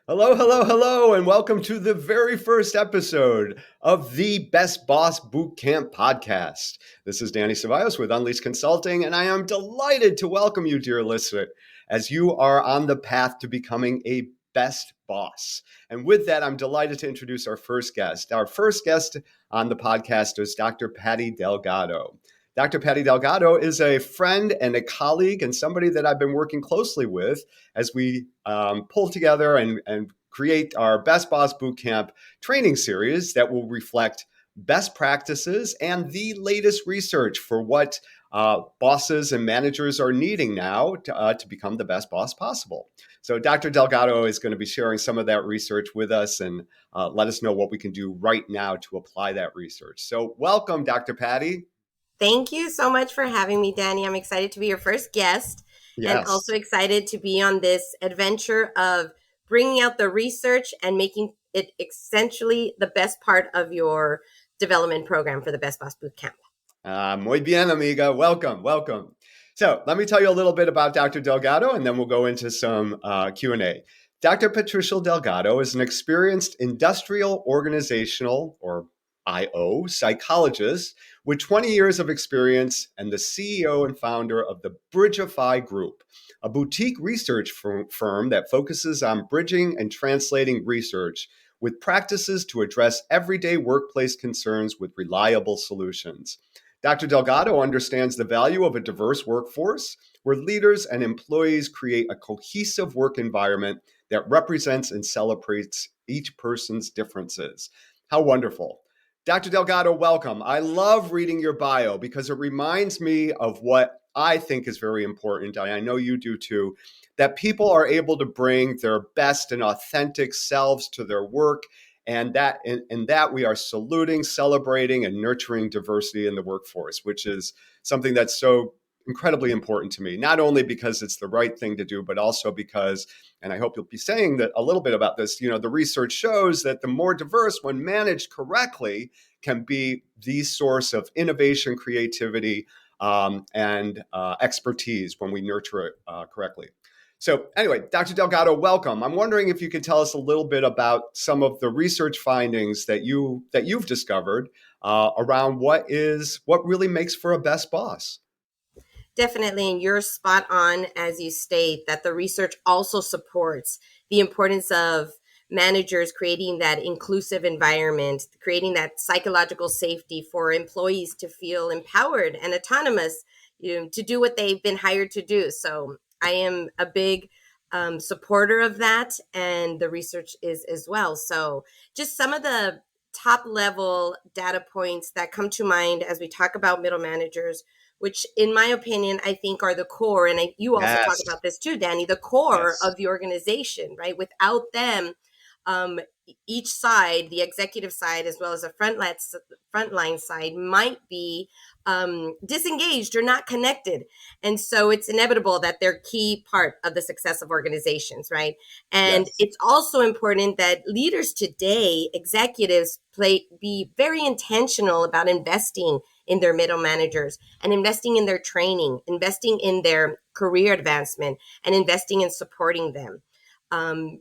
Hello, hello, hello, and welcome to the very first episode of the Best Boss Bootcamp podcast. This is Danny Ceballos with Unleashed Consulting, and I am delighted to welcome you, dear listener, as you are on the path to becoming a best boss. And with that, I'm delighted to introduce our first guest. Our first guest on the podcast is Dr. Patty Delgado. Dr. Patty Delgado is a friend and a colleague and somebody that I've been working closely with as we pull together and create our Best Boss Bootcamp training series that will reflect best practices and the latest research for what bosses and managers are needing now to become the best boss possible. So Dr. Delgado is going to be sharing some of that research with us and let us know what we can do right now to apply that research. So welcome, Dr. Patty. Thank you so much for having me, Danny. I'm excited to be your first guest and Yes. also excited to be on this adventure of bringing out the research and making it essentially the best part of your development program for the Best Boss Bootcamp. Muy bien, amiga. Welcome, welcome. So let me tell you a little bit about Dr. Delgado, and then we'll go into some Q&A. Dr. Patricia Delgado is an experienced industrial organizational, or IO, psychologist with 20 years of experience and the CEO and founder of the Bridgify Group, a boutique research firm that focuses on bridging and translating research with practices to address everyday workplace concerns with reliable solutions. Dr. Delgado understands the value of a diverse workforce where leaders and employees create a cohesive work environment that represents and celebrates each person's differences. How wonderful. Dr. Delgado, welcome. I love reading your bio because it reminds me of what I think is very important, and I know you do too, that people are able to bring their best and authentic selves to their work, and that in that we are saluting, celebrating, and nurturing diversity in the workforce, which is something that's so incredibly important to me, not only because it's the right thing to do, but also because, and I hope you'll be saying that a little bit about this, the research shows that the more diverse, when managed correctly, can be the source of innovation, creativity, and expertise when we nurture it correctly. So anyway, Dr. Delgado, welcome. I'm wondering if you could tell us a little bit about some of the research findings that you've discovered around what really makes for a best boss. Definitely, and you're spot on as you state that the research also supports the importance of managers creating that inclusive environment, creating that psychological safety for employees to feel empowered and autonomous, to do what they've been hired to do. So I am a big supporter of that, and the research is as well. So just some of the top level data points that come to mind as we talk about middle managers, which in my opinion, I think are the core. And you also talk Yes. about this too, Danny, the core Yes. of the organization, right? Without them, each side, the executive side, as well as the frontline side might be disengaged or not connected. And so it's inevitable that they're key part of the success of organizations, right? And Yes. it's also important that leaders today, executives, be very intentional about investing in their middle managers and investing in their training, investing in their career advancement, and investing in supporting them.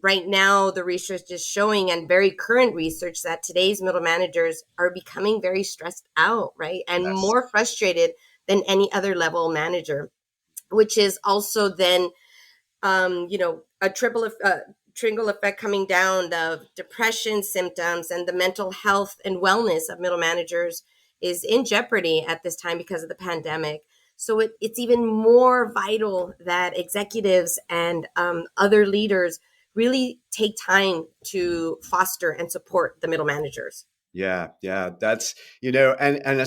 Right now, the research is showing, and very current research, that today's middle managers are becoming very stressed out, right? And Yes. more frustrated than any other level manager, which is also then, a triangle effect coming down. The depression symptoms and the mental health and wellness of middle managers is in jeopardy at this time because of the pandemic. So it's even more vital that executives and other leaders really take time to foster and support the middle managers. Yeah, that's, and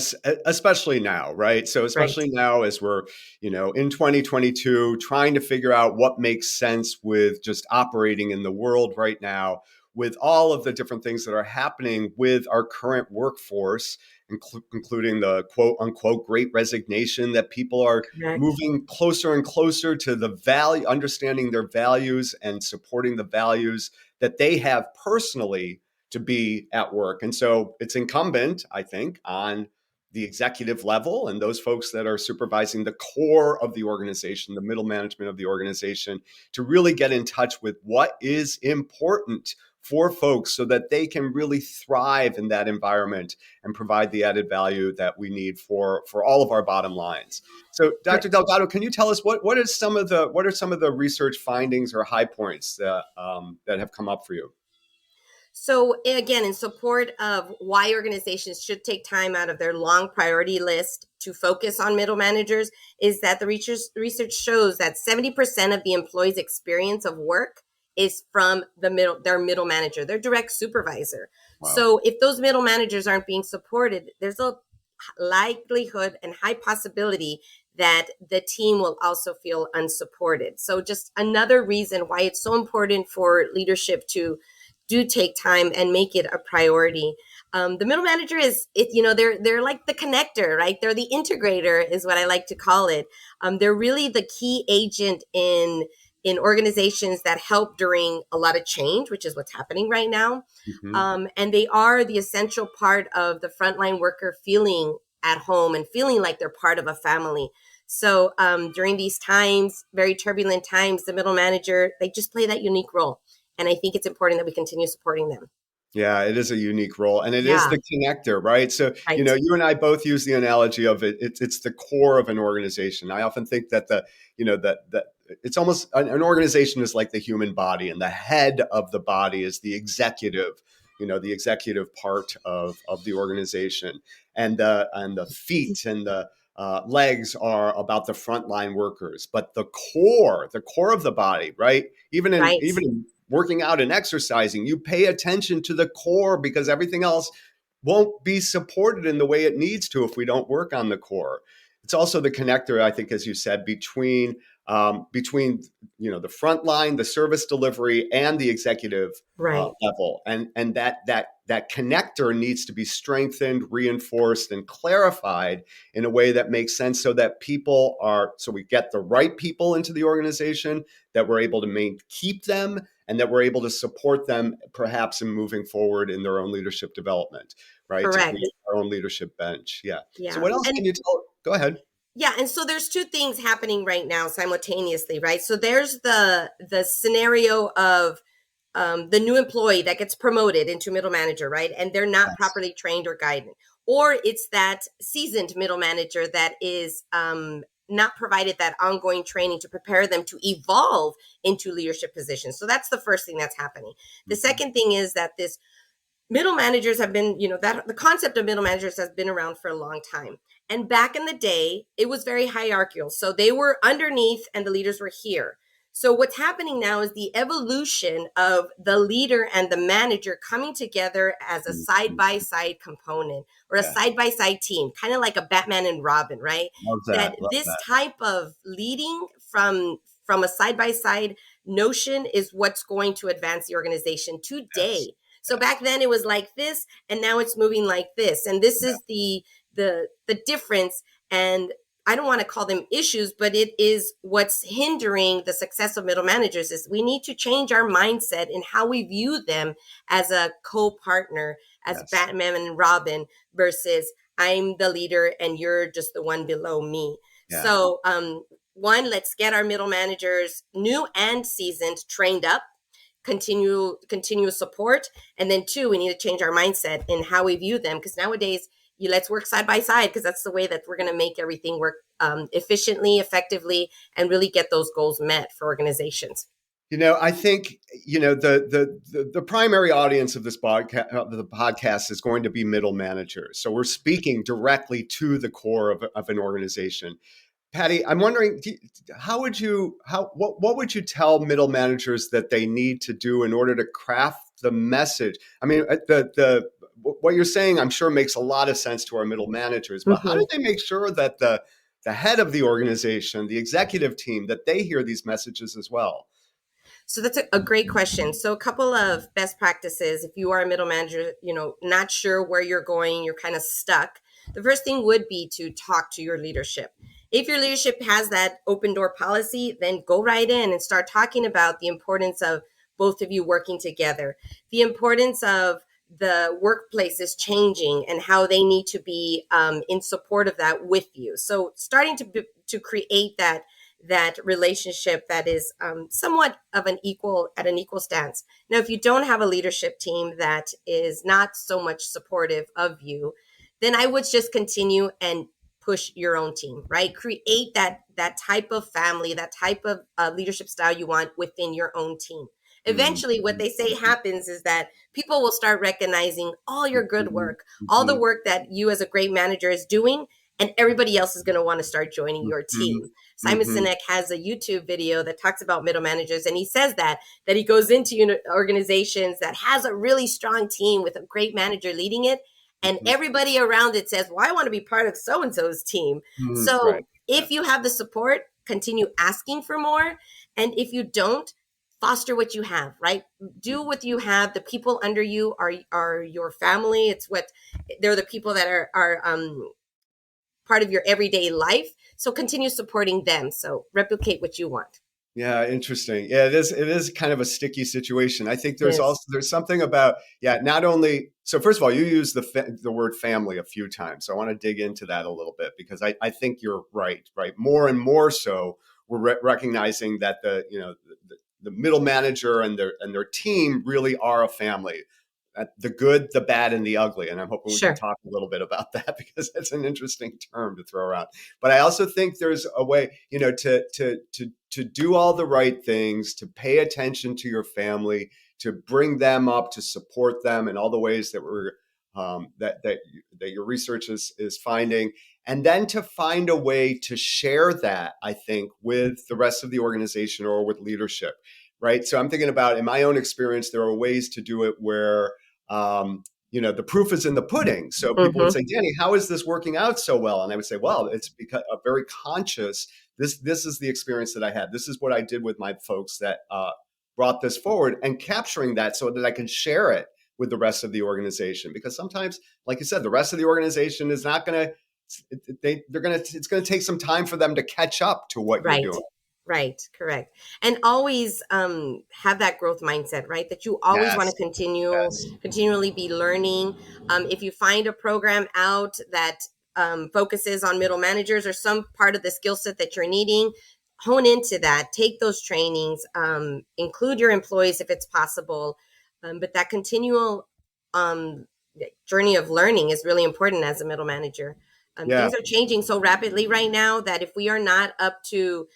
especially now, right? So Right. especially now as we're, in 2022, trying to figure out what makes sense with just operating in the world right now, with all of the different things that are happening with our current workforce, including the quote unquote great resignation, that people are Correct. moving closer and closer to the value, understanding their values and supporting the values that they have personally to be at work. And so it's incumbent, I think, on the executive level and those folks that are supervising the core of the organization, the middle management of the organization, to really get in touch with what is important for folks so that they can really thrive in that environment and provide the added value that we need for all of our bottom lines. So, Dr. Delgado, can you tell us what are some of the research findings or high points that have come up for you? So again, in support of why organizations should take time out of their long priority list to focus on middle managers, is that the research shows that 70% of the employees' experience of work is from their middle manager, their direct supervisor. Wow. So if those middle managers aren't being supported, there's a likelihood and high possibility that the team will also feel unsupported. So just another reason why it's so important for leadership to do take time and make it a priority. The middle manager they're like the connector, right? They're the integrator is what I like to call it. They're really the key agent in organizations that help during a lot of change, which is what's happening right now. And they are the essential part of the frontline worker feeling at home and feeling like they're part of a family. So during these times, very turbulent times, the middle manager, they just play that unique role. And I think it's important that we continue supporting them. Yeah, it is a unique role, and it is the connector, right? So, Right. You and I both use the analogy of it's the core of an organization. I often think that that it's almost an organization is like the human body, and the head of the body is the executive, the executive part of the organization, and the feet and the legs are about the frontline workers, but the core of the body, right? Even in working out and exercising, you pay attention to the core because everything else won't be supported in the way it needs to if we don't work on the core. It's also the connector, I think, as you said, between the front line, the service delivery, and the executive level, and that connector needs to be strengthened, reinforced, and clarified in a way that makes sense, so that so we get the right people into the organization, that we're able to keep them, and that we're able to support them perhaps in moving forward in their own leadership development, right? Correct. To create our own leadership bench. Yeah. Yeah. So what else can you tell? Go ahead. Yeah, and so there's two things happening right now simultaneously, right? So there's the scenario of the new employee that gets promoted into middle manager, right? And they're not properly trained or guided. Or it's that seasoned middle manager that is not provided that ongoing training to prepare them to evolve into leadership positions. So that's the first thing that's happening. The second thing is that this middle managers have been, that the concept of middle managers has been around for a long time. And back in the day, it was very hierarchical. So they were underneath and the leaders were here. So what's happening now is the evolution of the leader and the manager coming together as a side-by-side component or a side-by-side team, kind of like a Batman and Robin, right? Love that. Type of leading from a side-by-side notion is what's going to advance the organization today. Yes. So back then it was like this, and now it's moving like this. And this is the difference. And I don't want to call them issues, but it is what's hindering the success of middle managers is we need to change our mindset in how we view them as a co-partner, as Batman and Robin versus I'm the leader and you're just the one below me. Yeah. So one, let's get our middle managers, new and seasoned, trained up, continuous support. And then two, we need to change our mindset in how we view them, because nowadays let's work side by side, because that's the way that we're going to make everything work efficiently, effectively, and really get those goals met for organizations. I think, the primary audience of this podcast is going to be middle managers. So we're speaking directly to the core of an organization. Patty, I'm wondering, what would you tell middle managers that they need to do in order to craft the message? I mean, what you're saying, I'm sure, makes a lot of sense to our middle managers, but how do they make sure that the head of the organization, the executive team, that they hear these messages as well? So that's a great question. So a couple of best practices, if you are a middle manager, not sure where you're going, you're kind of stuck. The first thing would be to talk to your leadership. If your leadership has that open door policy, then go right in and start talking about the importance of both of you working together, the importance of the workplace is changing and how they need to be in support of that with you. So starting to create that relationship that is somewhat of an equal stance. Now, if you don't have a leadership team that is not so much supportive of you, then I would just continue and push your own team, right? Create that type of family, that type of leadership style you want within your own team. Eventually, what they say happens is that people will start recognizing all your good work, all the work that you as a great manager is doing, and everybody else is going to want to start joining your team. Simon Sinek has a YouTube video that talks about middle managers, and he says that he goes into organizations that has a really strong team with a great manager leading it, and everybody around it says, well, I want to be part of so-and-so's team. So if you have the support, continue asking for more. And if you don't, foster what you have, right? Do what you have. The people under you are your family. They're the people that are part of your everyday life. So continue supporting them. So replicate what you want. Yeah, interesting. Yeah, it is kind of a sticky situation. I think there's something about, not only, so first of all, you use the word family a few times. So I want to dig into that a little bit, because I think you're right? More and more so, we're recognizing that the middle manager and their team really are a family. The good, the bad, and the ugly. And I'm hoping we can talk a little bit about that, because that's an interesting term to throw around. But I also think there's a way, to do all the right things, to pay attention to your family, to bring them up, to support them in all the ways that we're that your research is finding, and then to find a way to share that, I think, with the rest of the organization or with leadership. Right. So I'm thinking about, in my own experience, there are ways to do it where the proof is in the pudding. So people would say, Danny, how is this working out so well? And I would say, well, it's because a very conscious, this is the experience that I had. This is what I did with my folks that brought this forward, and capturing that so that I can share it with the rest of the organization. Because sometimes, like you said, the rest of the organization is not going to, it's going to take some time for them to catch up to what you're doing. Right. Correct. And always have that growth mindset, right? That you always want to continually be learning. If you find a program out that focuses on middle managers or some part of the skill set that you're needing, hone into that, take those trainings, include your employees if it's possible. But that continual journey of learning is really important as a middle manager. Things are changing so rapidly right now that if we are not up to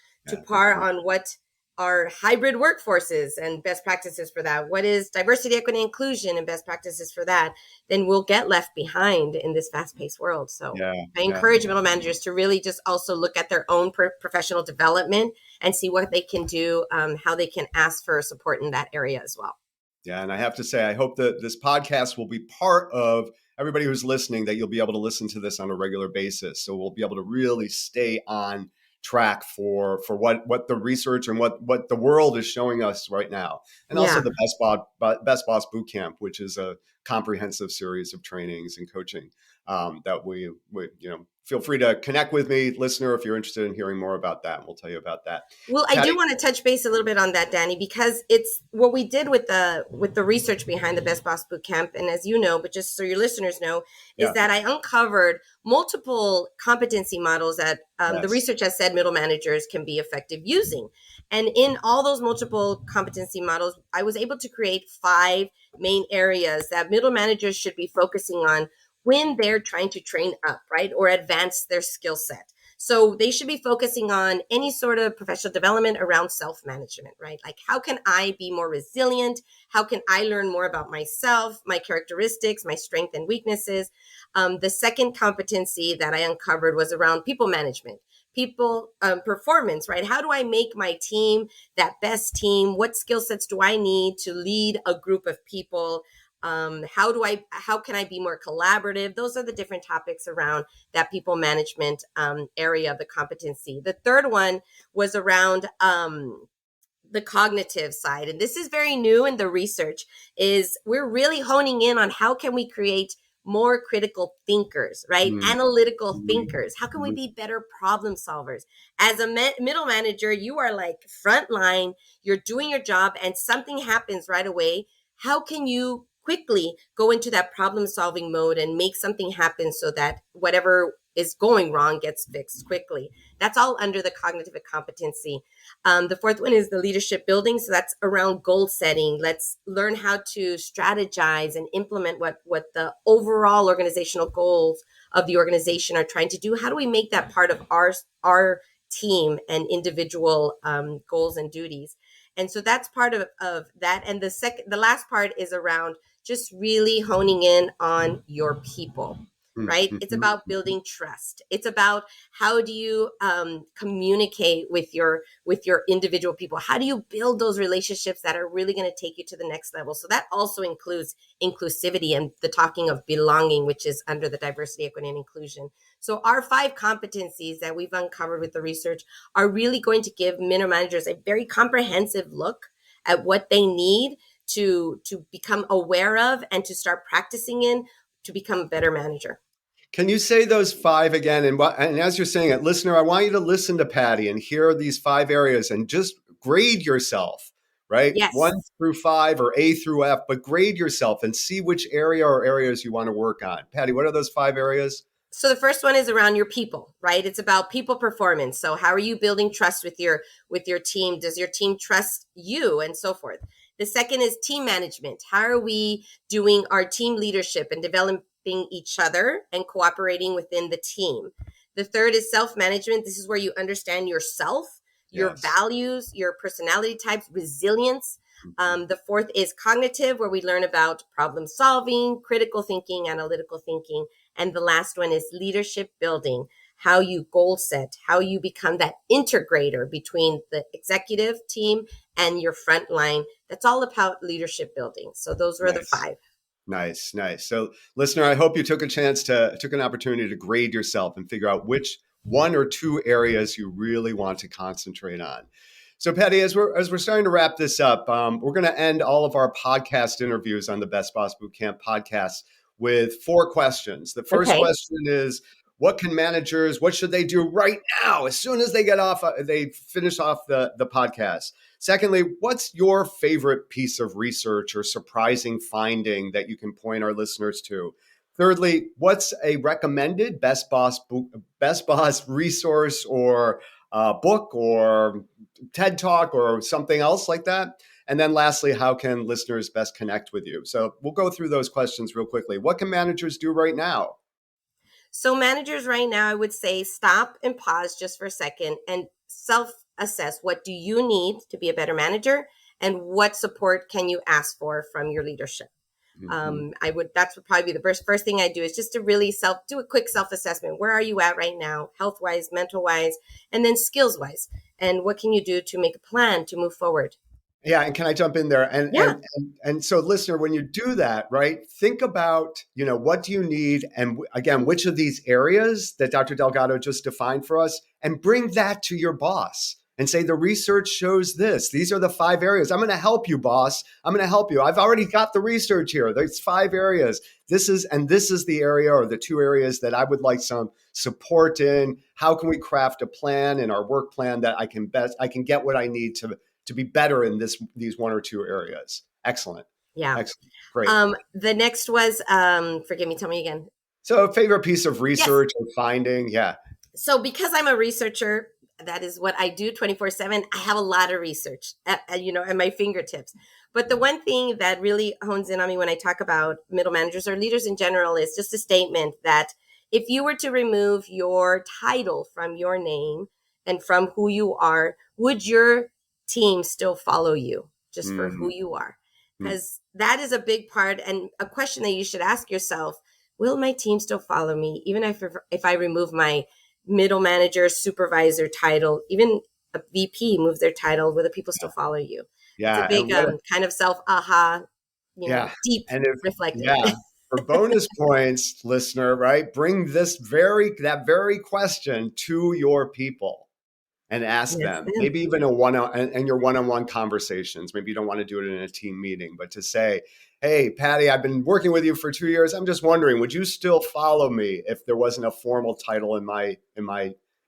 par on what are hybrid workforces and best practices for that, what is diversity, equity, inclusion, and best practices for that, then we'll get left behind in this fast-paced world. So I encourage middle managers to really just also look at their own professional development and see what they can do, how they can ask for support in that area as well. Yeah, and I have to say, I hope that this podcast will be part of everybody who's listening, that you'll be able to listen to this on a regular basis. So we'll be able to really stay on track for what the research and what the world is showing us right now. And also the Best Boss Bootcamp, which is a comprehensive series of trainings and coaching that we feel free to connect with me, listener, if you're interested in hearing more about that. We'll tell you about that. Well, I do want to touch base a little bit on that, Danny, because it's what we did with the research behind the Best Boss Bootcamp. And as you know, but just so your listeners know, is that I uncovered multiple competency models that the research has said middle managers can be effective using. And in all those multiple competency models, I was able to create 5 main areas that middle managers should be focusing on when they're trying to train up, right, or advance their skill set. So they should be focusing on any sort of professional development around self-management, right? Like, how can I be more resilient? How can I learn more about myself, my characteristics, my strengths and weaknesses? The second competency that I uncovered was around people management, people performance, right? How do I make my team that best team? What skill sets do I need to lead a group of people? How can I be more collaborative? Those are the different topics around that people management area of the competency. The third one was around the cognitive side. And this is very new in the research, is we're really honing in on how can we create more critical thinkers, right? Analytical thinkers. How can we be better problem solvers? As a middle manager, you are like frontline, you're doing your job and something happens right away. How can you quickly go into that problem solving mode and make something happen so that whatever is going wrong gets fixed quickly. That's all under the cognitive competency. The fourth one is the leadership building. So that's around goal setting. Let's learn how to strategize and implement what the overall organizational goals of the organization are trying to do. How do we make that part of our team and individual goals and duties? And so that's part of that. And the last part is around just really honing in on your people, right? It's about building trust. It's about how do you communicate with your individual people? How do you build those relationships that are really going to take you to the next level? So that also includes inclusivity and the talking of belonging, which is under the diversity, equity, and inclusion. So our 5 competencies that we've uncovered with the research are really going to give middle managers a very comprehensive look at what they need to become aware of and to start practicing in to become a better manager. Can you say those 5 again? And as you're saying it, listener, I want you to listen to Patty and hear these 5 areas and just grade yourself, right? Yes. 1 through 5 or A through F, but grade yourself and see which area or areas you want to work on. Patty, what are those 5 areas? So the first one is around your people, right? It's about people performance. So how are you building trust with your team? Does your team trust you, and so forth? The second is team management. How are we doing our team leadership and developing each other and cooperating within the team? The third is self-management. This is where you understand yourself, your values, your personality types, resilience. The fourth is cognitive, where we learn about problem solving, critical thinking, analytical thinking. And the last one is leadership building, how you goal set, how you become that integrator between the executive team and your front line. That's all about leadership building. So those were the 5. Nice. So listener, I hope you took an opportunity to grade yourself and figure out which 1 or 2 areas you really want to concentrate on. So Patty, as we're starting to wrap this up, we're going to end all of our podcast interviews on the Best Boss Bootcamp podcast with 4 questions. The first question is, what should they do right now as soon as they finish off the podcast? Secondly, what's your favorite piece of research or surprising finding that you can point our listeners to? Thirdly, what's a recommended Best Boss resource or book or TED Talk or something else like that? And then lastly, how can listeners best connect with you? So we'll go through those questions real quickly. What can managers do right now? So managers right now, I would say stop and pause just for a second and self-assess. What do you need to be a better manager, and what support can you ask for from your leadership? That's would probably be the first thing I do, is just to really do a quick self-assessment. Where are you at right now, health-wise, mental-wise, and then skills-wise? And what can you do to make a plan to move forward? Yeah, and can I jump in there? And so, listener, when you do that, right, think about, what do you need? And again, which of these areas that Dr. Delgado just defined for us, and bring that to your boss and say, the research shows this. These are the 5 areas. I'm going to help you, boss. I'm going to help you. I've already got the research here. There's 5 areas. This is the area or the 2 areas that I would like some support in. How can we craft a plan in our work plan that I can get what I need to be better in these 1 or 2 areas? Excellent. Yeah. Excellent. Great. The next was, forgive me, tell me again. So a favorite piece of research or finding. Yeah. So because I'm a researcher, that is what I do 24/7. I have a lot of research, at my fingertips. But the one thing that really hones in on me when I talk about middle managers or leaders in general is just a statement that if you were to remove your title from your name and from who you are, would your team still follow you just for who you are? Because that is a big part, and a question that you should ask yourself: will my team still follow me even if I remove my middle manager, supervisor title? Even a VP moves their title. Will the people still follow you? Yeah, it's a big kind of self deep and reflecting. Yeah. For bonus points, listener, right? Bring that very question to your people and ask them, maybe even in your one-on-one conversations. Maybe you don't want to do it in a team meeting, but to say, hey, Patty, I've been working with you for 2 years. I'm just wondering, would you still follow me if there wasn't a formal title in my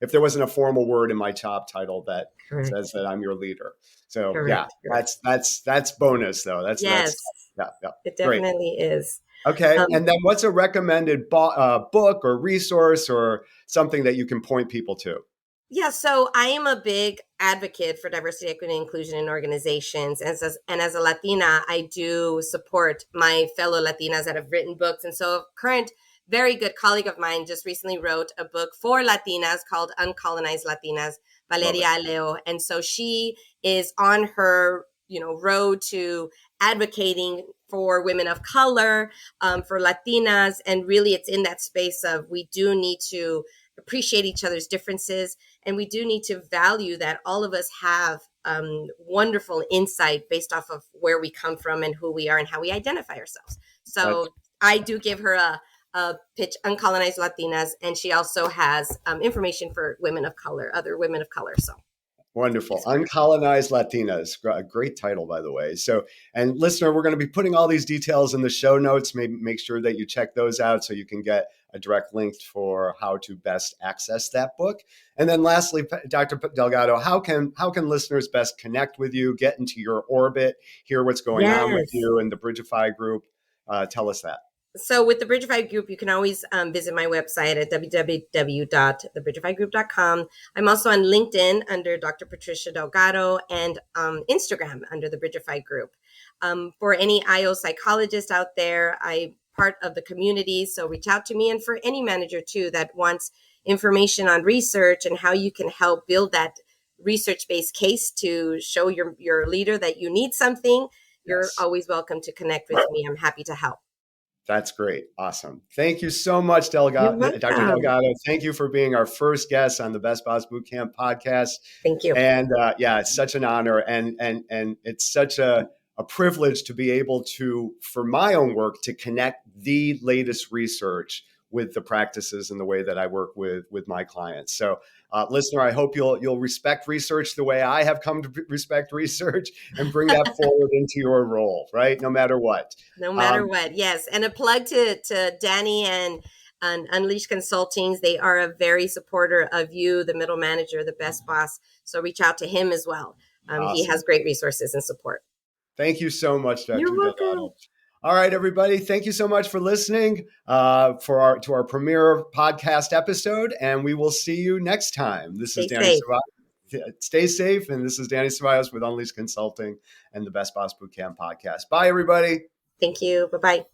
if there wasn't a formal word in my job title that says Correct. that I'm your leader. So yeah, Correct. Correct. that's bonus though. That's Yes, yeah, it great. definitely is. Okay, Um, and then what's a recommended book or resource or something that you can point people to? Yeah, so I am a big advocate for diversity, equity, and inclusion in organizations. And as a Latina, I do support my fellow Latinas that have written books. And so, a current very good colleague of mine just recently wrote a book for Latinas called Uncolonized Latinas, Love it. Valeria Aleo. And so she is on her road to advocating for women of color, for Latinas, and really it's in that space of we do need to appreciate each other's differences, and we do need to value that all of us have wonderful insight based off of where we come from and who we are and how we identify ourselves. That's So I do give her a pitch, Uncolonized Latinas, and she also has information for women of color, other women of color. So wonderful. she's great. Uncolonized Latinas. A great title, by the way. So, and listener, we're going to be putting all these details in the show notes. Maybe make sure that you check those out so you can get a direct link for how to best access that book. And then lastly, Dr. Delgado, how can listeners best connect with you, get into your orbit, hear what's going on with Yes. you and the Bridgify Group? Tell us that. So with the Bridgify Group, you can always visit my website at www.thebridgifygroup.com. I'm also on LinkedIn under Dr. Patricia Delgado and Instagram under the Bridgify Group. For any IO psychologists out there, I'm part of the community, so reach out to me. And for any manager too that wants information on research and how you can help build that research-based case to show your leader that you need something, you're Yes. always welcome to connect with me. I'm happy to help. That's great. Awesome. Thank you so much, You're Dr. welcome. Delgado. Thank you for being our first guest on the Best Boss Bootcamp podcast. Thank you. And yeah, it's such an honor, and it's such a privilege to be able to, for my own work, to connect the latest research with the practices and the way that I work with my clients. So, listener, I hope you'll respect research the way I have come to respect research and bring that forward into your role, right? No matter what. No matter Um, what. Yes. And a plug to Danny and Unleash Consultings. They are a very supporter of you, the middle manager, the best boss. So reach out to him as well. He awesome. has great resources and support. Thank you so much, You're Dr. welcome. Delgado. All right, everybody. Thank you so much for listening to our premiere podcast episode, and we will see you next time. This is Stay Danny safe. Ceballos. Stay safe, and this is Danny Ceballos with Unleash Consulting and the Best Boss Bootcamp podcast. Bye, everybody. Thank you. Bye bye.